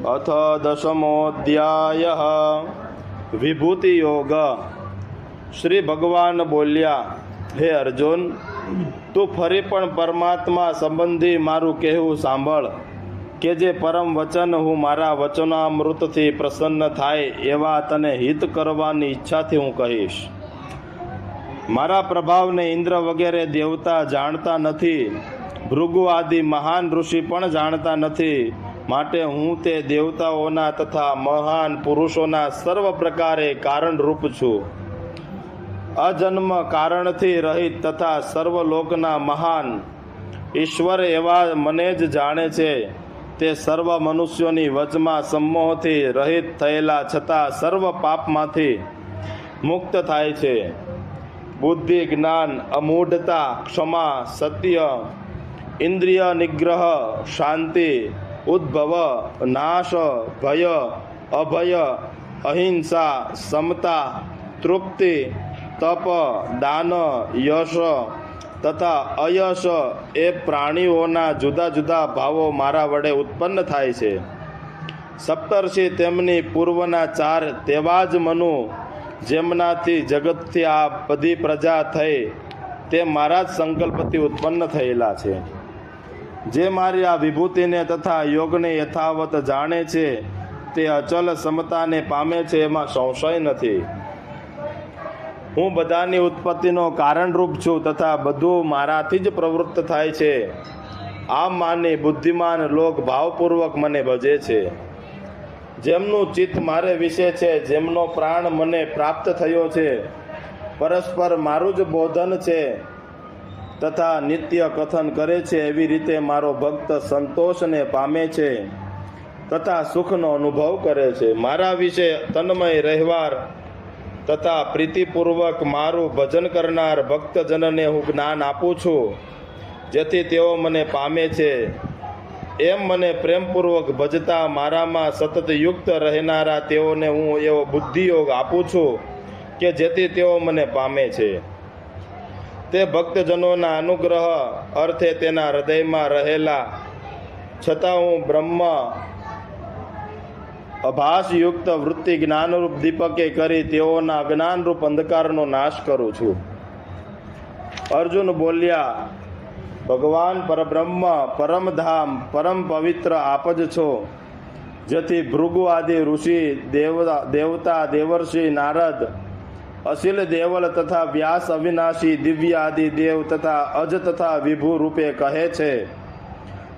अथ दशमोऽध्यायः विभूति योग। श्री भगवान बोल्या, हे अर्जुन, તું ફરી પણ પરમાત્મા સંબંધી મારું કહેવું સાંભળ કે જે પરમ વચન હું મારા વચનામૃતથી પ્રસન્ન થાય એવા તને હિત કરવાની ઈચ્છાથી હું કહીશ. મારા પ્રભાવને ઇન્દ્ર વગેરે દેવતા જાણતા નથી, ભૃગુ આદિ મહાન ઋષિ પણ જાણતા નથી. માટે હું તે દેવતાઓના તથા મહાન પુરુષોના સર્વ પ્રકારે કારણરૂપ છું. અજન્મ કારણથી રહિત તથા સર્વલોકના મહાન ઈશ્વર એવા મને જ જાણે છે. તે સર્વ મનુષ્યોની વચમાં સંમોહથી રહિત થયેલા છતાં સર્વ પાપમાંથી મુક્ત થાય છે. બુદ્ધિ, જ્ઞાન, અમૂઢતા, ક્ષમા, સત્ય, ઇન્દ્રિય નિગ્રહ, શાંતિ, ઉદ્ભવ, નાશ, ભય, અભય, અહિંસા, સમતા, તૃપ્તિ, તપ, દાન, યશ તથા અયશ એ પ્રાણીઓના જુદા જુદા ભાવો મારા વડે ઉત્પન્ન થાય છે. સપ્તર્ષિ તેમની પૂર્વના ચાર તેવા જ મનુ જેમનાથી જગતથી આ બધી પ્રજા થઈ તે મારા જ સંકલ્પથી ઉત્પન્ન થયેલા છે. જે મારી આ વિભૂતિને તથા યોગને યથાવત જાણે છે તે અચલ સમતાને પામે છે, એમાં સંશય નથી. હું બધાની ઉત્પત્તિનો કારણરૂપ છું તથા બધું મારાથી જ પ્રવૃત્ત થાય છે. આમ માની બુદ્ધિમાન લોક ભાવપૂર્વક મને ભજે છે. જેમનું ચિત્ત મારે વિશે છે, જેમનો પ્રાણ મને પ્રાપ્ત થયો છે, પરસ્પર મારું જ બોધન છે તથા નિત્ય કથન કરે છે, એવી રીતે મારો ભક્ત સંતોષને પામે છે તથા સુખનો અનુભવ કરે છે. મારા વિશે તન્મય રહેવાર તથા પ્રીતિપૂર્વક મારું ભજન કરનાર ભક્તજનને હું જ્ઞાન આપું છું, જેથી તેઓ મને પામે છે. એમ મને પ્રેમપૂર્વક ભજતા મારામાં સતત યુક્ત રહેનારા તેઓને હું એવો બુદ્ધિયોગ આપું છું કે જેથી તેઓ મને પામે છે. તે ભક્તજનોના અનુગ્રહ અર્થે તેના હૃદયમાં રહેલા છતાં હું બ્રહ્મ અભાસયુક્ત વૃત્તિ જ્ઞાનરૂપ દીપકે કરી તેઓના અજ્ઞાનરૂપ અંધકારનો નાશ કરું છું. અર્જુન બોલ્યા, ભગવાન પરબ્રહ્મ, પરમધામ, પરમ પવિત્ર આપ જ છો, જેથી ભૃગુ આદિ ઋષિ, દેવતા, દેવર્ષિ, નારદ, અશિલ દેવલ તથા વ્યાસ, અવિનાશી, દિવ્ય આદિ દેવ તથા અજ તથા વિભુ રૂપે કહે છે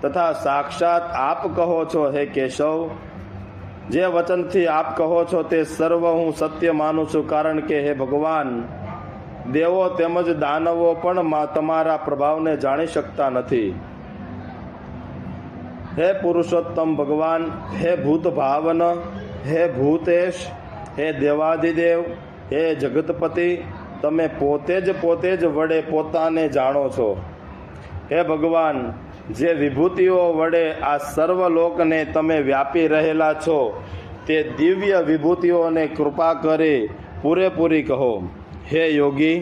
તથા સાક્ષાત આપ કહો છો. હે કેશવ, જે વચનથી આપ કહો છો તે સર્વ હું સત્ય માનું છું, કારણ કે હે ભગવાન, દેવો તેમજ દાનવો પણ તમારા પ્રભાવને જાણી શકતા નથી. હે પુરુષોત્તમ ભગવાન, હે ભૂત ભાવન, હે ભૂતેશ, હે દેવાધિદેવ, હે જગતપતિ, તમે પોતે જ વડે પોતાને જાણો છો. હે ભગવાન, જે વિભૂતિઓ વડે આ સર્વલોકને તમે વ્યાપી રહેલા છો, તે દિવ્ય વિભૂતિઓને કૃપા કરી પૂરેપૂરી કહો. હે યોગી,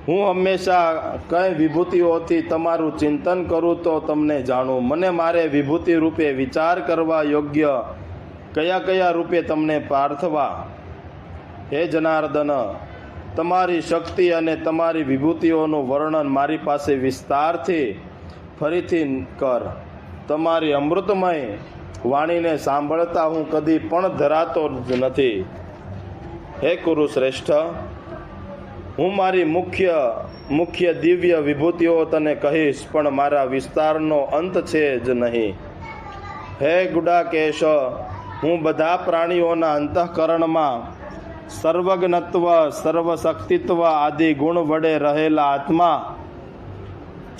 હું હંમેશા કઈ વિભૂતિઓથી તમારું ચિંતન કરું તો તમને જાણું. મને મારે વિભૂતિ રૂપે વિચાર કરવા યોગ્ય કયા કયા રૂપે તમને પ્રાર્થવા. હે જનાર્દન, તમારી શક્તિ અને તમારી વિભૂતિઓનું વર્ણન મારી પાસે વિસ્તારથી ફરીથી કર. તમારી અમૃતમય વાણીને સાંભળતા હું કદી પણ ધરાતો જ નથી. હે કુરુશ્રેષ્ઠ, હું મારી મુખ્ય દિવ્ય વિભૂતિઓ તને કહીશ, પણ મારા વિસ્તારનો અંત છે જ નહીં. હે ગુડાકેશ, હું બધા પ્રાણીઓના અંતઃકરણમાં સર્વજ્ઞત્વ, સર્વશક્તિત્વ આદિ ગુણ વડે રહેલા આત્મા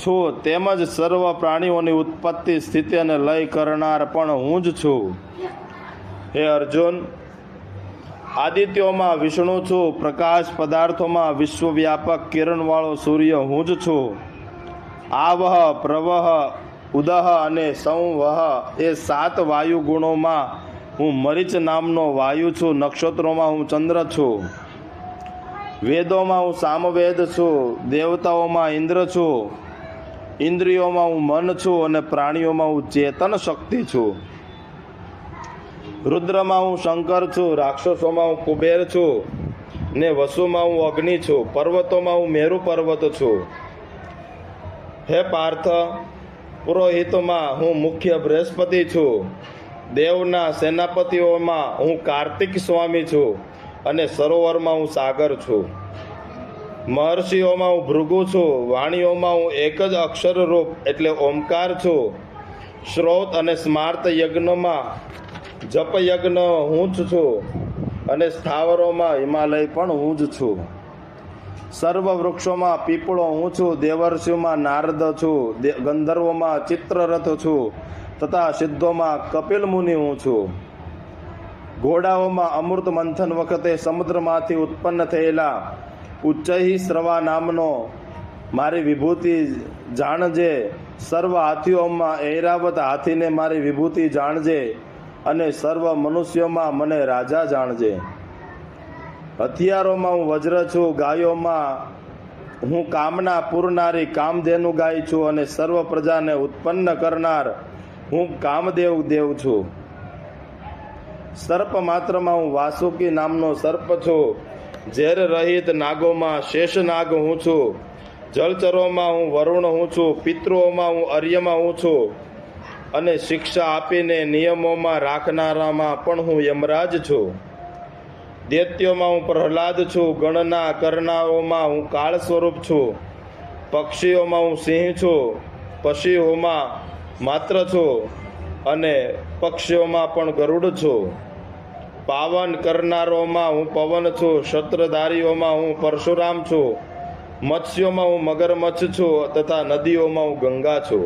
છું, તેમજ સર્વ પ્રાણીઓની ઉત્પત્તિ, સ્થિતિ અને લય કરનાર પણ હું જ છું. હે અર્જુન, આદિત્યોમાં વિષ્ણુ છું, પ્રકાશ પદાર્થોમાં વિશ્વવ્યાપક કિરણવાળો સૂર્ય હું જ છું. આવહ, પ્રવહ, ઉદહ અને સંવહ એ 7 વાયુ ગુણોમાં હું મરીચ નામનો વાયુ છું. નક્ષત્રોમાં હું ચંદ્ર છું. વેદોમાં હું સામવેદ છું. દેવતાઓમાં ઇન્દ્ર છું. ઇન્દ્રિયોમાં હું મન છું અને પ્રાણીઓમાં હું ચેતન શક્તિ છું. રુદ્રમાં હું શંકર છું, રાક્ષસોમાં હું કુબેર છું, ને વસુમાં હું અગ્નિ છું, પર્વતોમાં હું મેરુ પર્વત છું. હે પાર્થ, પુરોહિતોમાં હું મુખ્ય બૃહસ્પતિ છું, દેવના સેનાપતિઓમાં હું કાર્તિક સ્વામી છું, અને સરોવરમાં હું સાગર છું. મહર્ષિઓમાં હું ભૃગુ છું, વાણીઓમાં હું એક જ અક્ષર રૂપ એટલે ઓમકાર છું. શ્રોત અને સ્માર્ત યજ્ઞમાં જપ યજ્ઞ હું જ છું, અને સ્થાવરોમાં હિમાલય પણ હું જ છું. સર્વ વૃક્ષોમાં પીપળો હું છું, દેવર્ષિઓમાં નારદ છું, ગંધર્વોમાં ચિત્રરથ છું, તથા સિદ્ધોમાં કપિલ મુનિ હું છું. ઘોડાઓમાં અમૃત મંથન વખતે સમુદ્રમાંથી ઉત્પન્ન થયેલા ઉચ્ચૈ શ્રવા નામનો મારી વિભૂતિ જાણજે. સર્વ હાથીઓમાં ઐરાવત હાથીને મારી વિભૂતિ જાણજે, અને સર્વ મનુષ્યોમાં મને રાજા જાણજે. હથિયારોમાં હું વજ્ર છું, ગાયોમાં હું કામના પૂરનારી કામધેનુ ગાય છું, અને સર્વ પ્રજાને ઉત્પન્ન કરનાર હું કામદેવ દેવ છું. સર્પ માત્રમાં હું વાસુકી નામનો સર્પ છું. ઝેર રહિત નાગોમાં શેષનાગ હું છું. જળચરોમાં હું વરુણ હું છું, પિતૃઓમાં હું અર્યમાં હું છું, અને શિક્ષા આપીને નિયમોમાં રાખનારામાં પણ હું યમરાજ છું. દૈત્યોમાં હું પ્રહલાદ છું, ગણના કરનારોમાં હું કાળ સ્વરૂપ છું, પક્ષીઓમાં હું સિંહ છું, પશીઓમાં માત્ર છું, અને પક્ષીઓમાં પણ ગરુડ છું. પાવન કરનારોમાં હું પવન છું, ક્ષત્રધારીઓમાં હું પરશુરામ છું, મત્સ્યોમાં હું મગરમચ્છ છું, તથા નદીઓમાં હું ગંગા છું.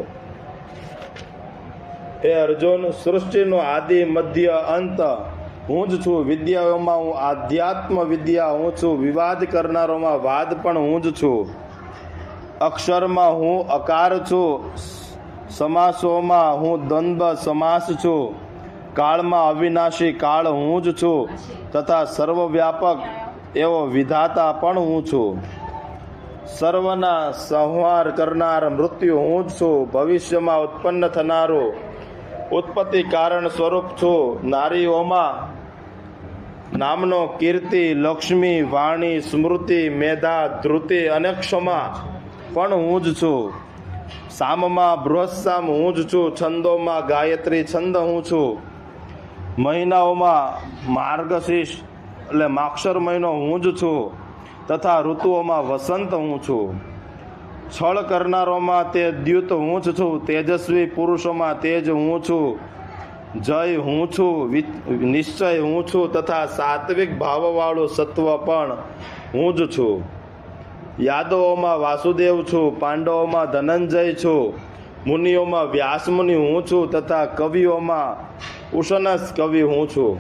હે અર્જુન, સૃષ્ટિનો આદિ મધ્ય અંત હું જ છું. વિદ્યાઓમાં હું આધ્યાત્મ વિદ્યા હું છું, વિવાદ કરનારોમાં વાદ પણ હું જ છું. અક્ષરમાં હું અકાર છું, સમાસોમાં હું દ્વંદ્વ સમાસ છું, કાળમાં અવિનાશી કાળ હું જ છું, તથા સર્વવ્યાપક એવો વિધાતા પણ હું છું. સર્વના સંહાર કરનાર મૃત્યુ હું જ છું, ભવિષ્યમાં ઉત્પન્ન થનારું ઉત્પત્તિ કારણ સ્વરૂપ છું. નારીઓમાં નામનો કીર્તિ, લક્ષ્મી, વાણી, સ્મૃતિ, મેધા, ધૃતિ અને ક્ષમા પણ હું જ છું. સામમાં બૃહસ્સામ હું જ છું, છંદોમાં ગાયત્રી છંદ હું છું. મહિનાઓમાં માર્ગશીર્ષ એટલે માક્ષર મહિનો હું જ છું, તથા ઋતુઓમાં વસંત હું છું. છળ કરનારોમાં તે દ્યુત હું જ છું, તેજસ્વી પુરુષોમાં તેજ હું છું, જય હું છું, નિશ્ચય હું છું, તથા સાત્વિક ભાવવાળું સત્વ પણ હું જ છું. યાદવોમાં વાસુદેવ છું, પાંડવોમાં ધનંજય છું, મુનિઓમાં વ્યાસમુનિ હું છું, તથા કવિઓમાં ઉશનસ કવિ હું છું.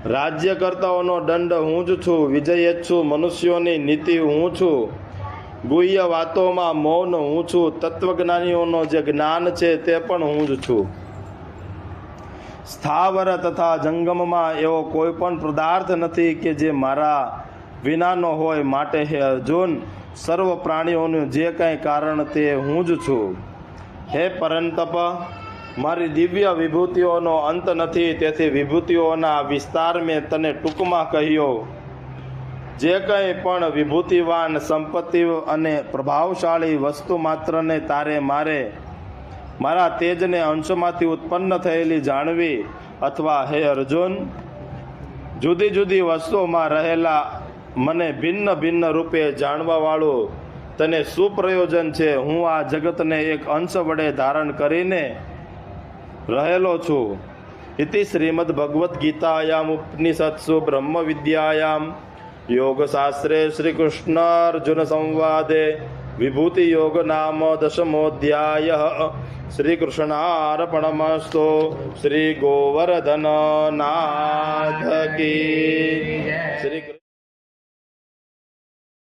રાજ્યકર્તાઓનો દંડ હું જ છું, વિજયેચ્છુ મનુષ્યોની નીતિ હું છું. ગુહ્ય વાતોમાં મૌન હું છું, તત્વજ્ઞાનીઓનો જે જ્ઞાન છે તે પણ હું જ છું. સ્થાવર તથા જંગમમાં એવો કોઈ પણ પદાર્થ નથી કે જે મારા વિનાનો હોય. માટે હે અર્જુન, સર્વ પ્રાણીઓનું જે કંઈ કારણ તે હું જ છું. હે પરંતપ, મારી દિવ્ય વિભૂતિઓનો અંત નથી, તેથી વિભૂતિઓના વિસ્તાર મેં તને ટૂંકમાં કહ્યો. જે કંઈ પણ વિભૂતિવાન, સંપત્તિ અને પ્રભાવશાળી વસ્તુ માત્રને તારે મારા તેજને અંશમાંથી ઉત્પન્ન થયેલી જાણવી, અથવા હે અર્જુન, જુદી જુદી વસ્તુઓમાં રહેલા મને ભિન્ન ભિન્ન રૂપે જાણવાવાળું તને શું પ્રયોજન છે? હું આ જગતને એક અંશ વડે ધારણ કરીને રહેલો છું. ઇતિ શ્રીમદ ભગવદ્ ગીતાયામ ઉપનિષત્સુ બ્રહ્મ વિદ્યાયામ યોગશાસ્ત્રે શ્રી કૃષ્ણ અર્જુન સંવાદે વિભૂતિ યોગ નામ દશમોધ્યાય. શ્રી કૃષ્ણાર્પણમસ્તુ. શ્રી ગોવર્ધન નાથ કી. શ્રી